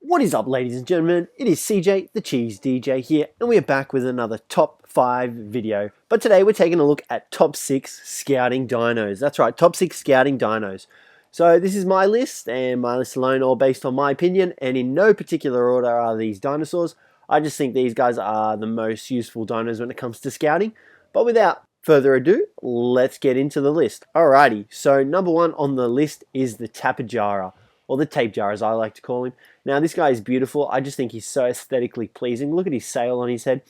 What is up, ladies and gentlemen? It is CJ, the Cheese DJ here, and we are back with another top 5 video. But today we're taking a look at top 6 scouting dinos. That's right, top 6 scouting dinos. So this is my list, and my list alone, all based on my opinion, and in no particular order are these dinosaurs. I just think these guys are the most useful dinos when it comes to scouting. But without further ado, let's get into the list. Alrighty, so number 1 on the list is the Tapejara, or the Tapejara as I like to call him. Now this guy is beautiful. I just think he's so aesthetically pleasing. Look at his sail on his head.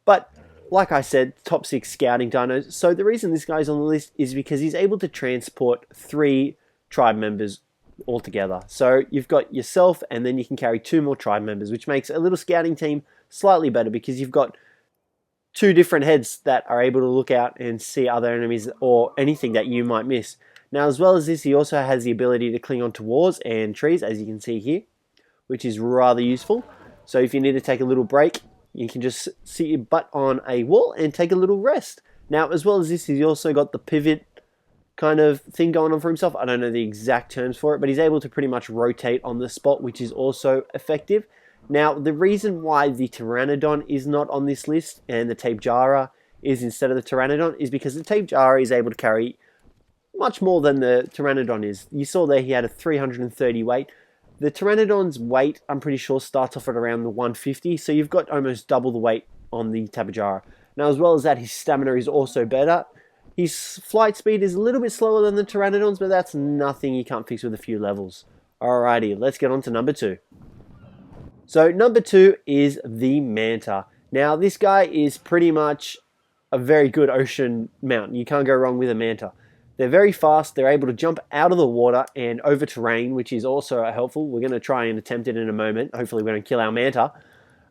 But like I said, top 6 scouting dinos. So the reason this guy's on the list is because he's able to transport 3 tribe members altogether. So you've got yourself, and then you can carry 2 more tribe members, which makes a little scouting team slightly better because you've got 2 different heads that are able to look out and see other enemies or anything that you might miss. Now, as well as this, he also has the ability to cling onto walls and trees, as you can see here, which is rather useful. So if you need to take a little break, you can just sit your butt on a wall and take a little rest. Now, as well as this, he's also got the pivot kind of thing going on for himself. I don't know the exact terms for it, but he's able to pretty much rotate on the spot, which is also effective. Now, the reason why the Pteranodon is not on this list and the Tapejara is instead of the Pteranodon is because the Tapejara is able to carry much more than the Pteranodon is. You saw there he had a 330 weight. The Pteranodon's weight, I'm pretty sure, starts off at around the 150, so you've got almost double the weight on the Tapejara. Now, as well as that, his stamina is also better. His flight speed is a little bit slower than the Pteranodon's, but that's nothing you can't fix with a few levels. Alrighty, let's get on to number 2. So number 2 is the Manta. Now, this guy is pretty much a very good ocean mountain. You can't go wrong with a Manta. They're very fast. They're able to jump out of the water and over terrain, which is also helpful. We're going to try and attempt it in a moment. Hopefully we don't kill our Manta.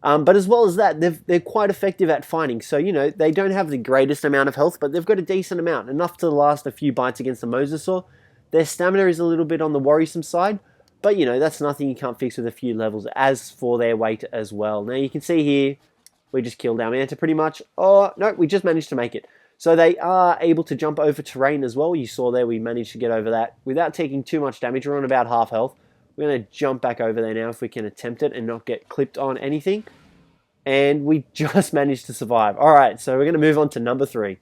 But as well as that, they're quite effective at fighting. So, you know, they don't have the greatest amount of health, but they've got a decent amount, enough to last a few bites against the mosasaur. Their stamina is a little bit on the worrisome side, but, you know, that's nothing you can't fix with a few levels. As for their weight as well. Now, you can see here, we just killed our Manta pretty much. Oh, no, we just managed to make it. So they are able to jump over terrain as well. You saw there we managed to get over that without taking too much damage. We're on about half health. We're going to jump back over there now if we can attempt it and not get clipped on anything. And we just managed to survive. Alright, so we're going to move on to number 3.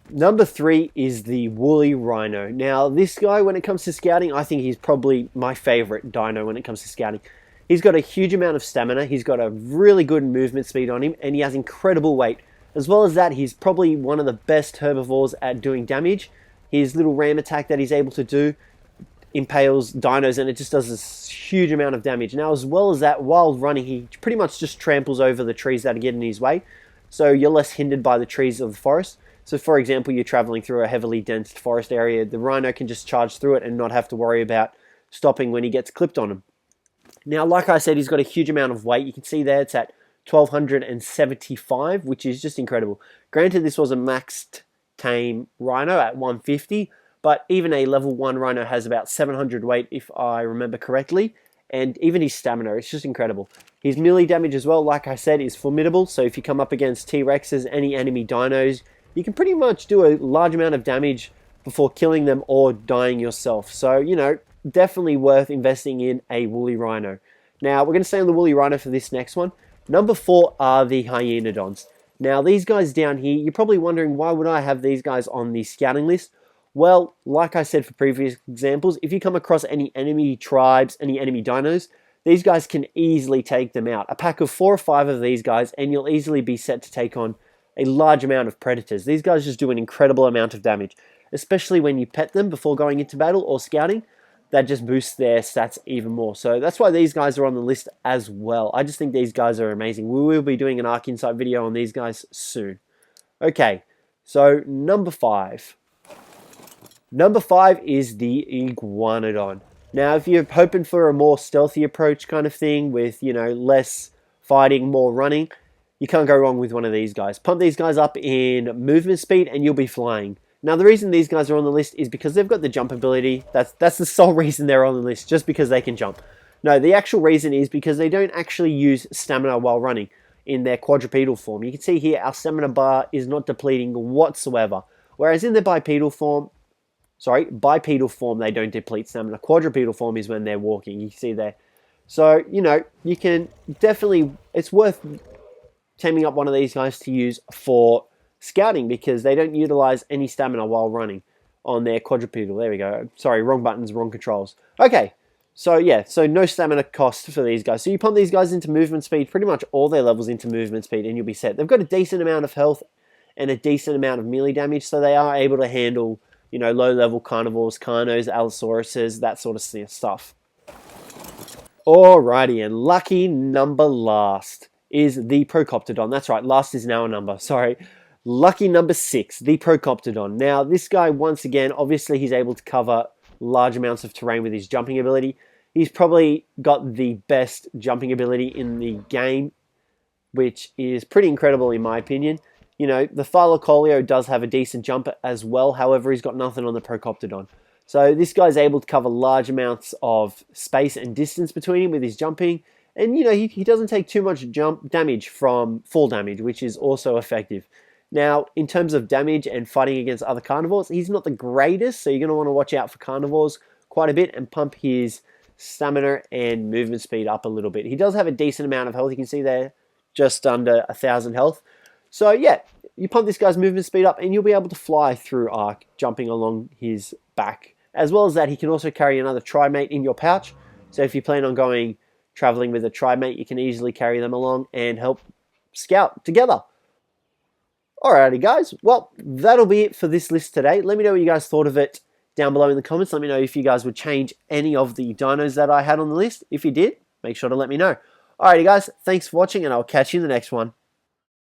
Number 3 is the woolly rhino. Now this guy, when it comes to scouting, I think he's probably my favorite dino when it comes to scouting. He's got a huge amount of stamina. He's got a really good movement speed on him, and he has incredible weight. As well as that, he's probably one of the best herbivores at doing damage. His little ram attack that he's able to do impales dinos, and it just does this huge amount of damage. Now, as well as that, while running, he pretty much just tramples over the trees that are getting in his way. So you're less hindered by the trees of the forest. So for example, you're traveling through a heavily dense forest area. The rhino can just charge through it and not have to worry about stopping when he gets clipped on him. Now, like I said, he's got a huge amount of weight. You can see there it's at 1275, which is just incredible. Granted, this was a maxed tame rhino at 150, but even a level 1 rhino has about 700 weight if I remember correctly, and even his stamina, it's just incredible. His melee damage as well, like I said, is formidable, so if you come up against T-Rexes, any enemy dinos, you can pretty much do a large amount of damage before killing them or dying yourself. So, you know, definitely worth investing in a woolly rhino. Now, we're going to stay on the woolly rhino for this next one. Number 4 are the Hyaenodons. Now, these guys down here, you're probably wondering, why would I have these guys on the scouting list? Well, like I said for previous examples, if you come across any enemy tribes, any enemy dinos, these guys can easily take them out. A pack of 4 or 5 of these guys, and you'll easily be set to take on a large amount of predators. These guys just do an incredible amount of damage, especially when you pet them before going into battle or scouting. That just boosts their stats even more. So that's why these guys are on the list as well. I just think these guys are amazing. We will be doing an Ark Insight video on these guys soon. Okay, so number 5. Number 5 is the Iguanodon. Now, if you're hoping for a more stealthy approach kind of thing with, you know, less fighting, more running, you can't go wrong with one of these guys. Pump these guys up in movement speed and you'll be flying. Now, the reason these guys are on the list is because they've got the jump ability. That's the sole reason they're on the list, just because they can jump. No, the actual reason is because they don't actually use stamina while running in their quadrupedal form. You can see here our stamina bar is not depleting whatsoever. Whereas in their bipedal form, sorry, bipedal form, they don't deplete stamina. Quadrupedal form is when they're walking. You see there. So, you know, you can definitely, it's worth taming up one of these guys to use for scouting because they don't utilize any stamina while running on their quadrupedal. There we go. Sorry, wrong buttons, wrong controls. Okay, so yeah, so no stamina cost for these guys. So you pump these guys into movement speed, pretty much all their levels into movement speed, and you'll be set. They've got a decent amount of health and a decent amount of melee damage, so they are able to handle, you know, low-level carnivores, carnos, allosauruses, that sort of stuff. Alrighty, and lucky number last is the Procoptodon. That's right, last is now a number, sorry. Lucky number 6, the Procoptodon. Now, this guy, once again, obviously he's able to cover large amounts of terrain with his jumping ability. He's probably got the best jumping ability in the game, which is pretty incredible in my opinion. You know, the Thylacoleo does have a decent jump as well, however, he's got nothing on the Procoptodon. So this guy's able to cover large amounts of space and distance between him with his jumping. And, you know, he doesn't take too much jump damage from fall damage, which is also effective. Now, in terms of damage and fighting against other carnivores, he's not the greatest, so you're going to want to watch out for carnivores quite a bit and pump his stamina and movement speed up a little bit. He does have a decent amount of health. You can see there, just under 1,000 health. So, yeah, you pump this guy's movement speed up and you'll be able to fly through Ark, jumping along his back. As well as that, he can also carry another tri-mate in your pouch. So if you plan on going traveling with a tri-mate, you can easily carry them along and help scout together. Alrighty guys, well, that'll be it for this list today. Let me know what you guys thought of it down below in the comments. Let me know if you guys would change any of the dinos that I had on the list. If you did, make sure to let me know. Alrighty guys, thanks for watching and I'll catch you in the next one.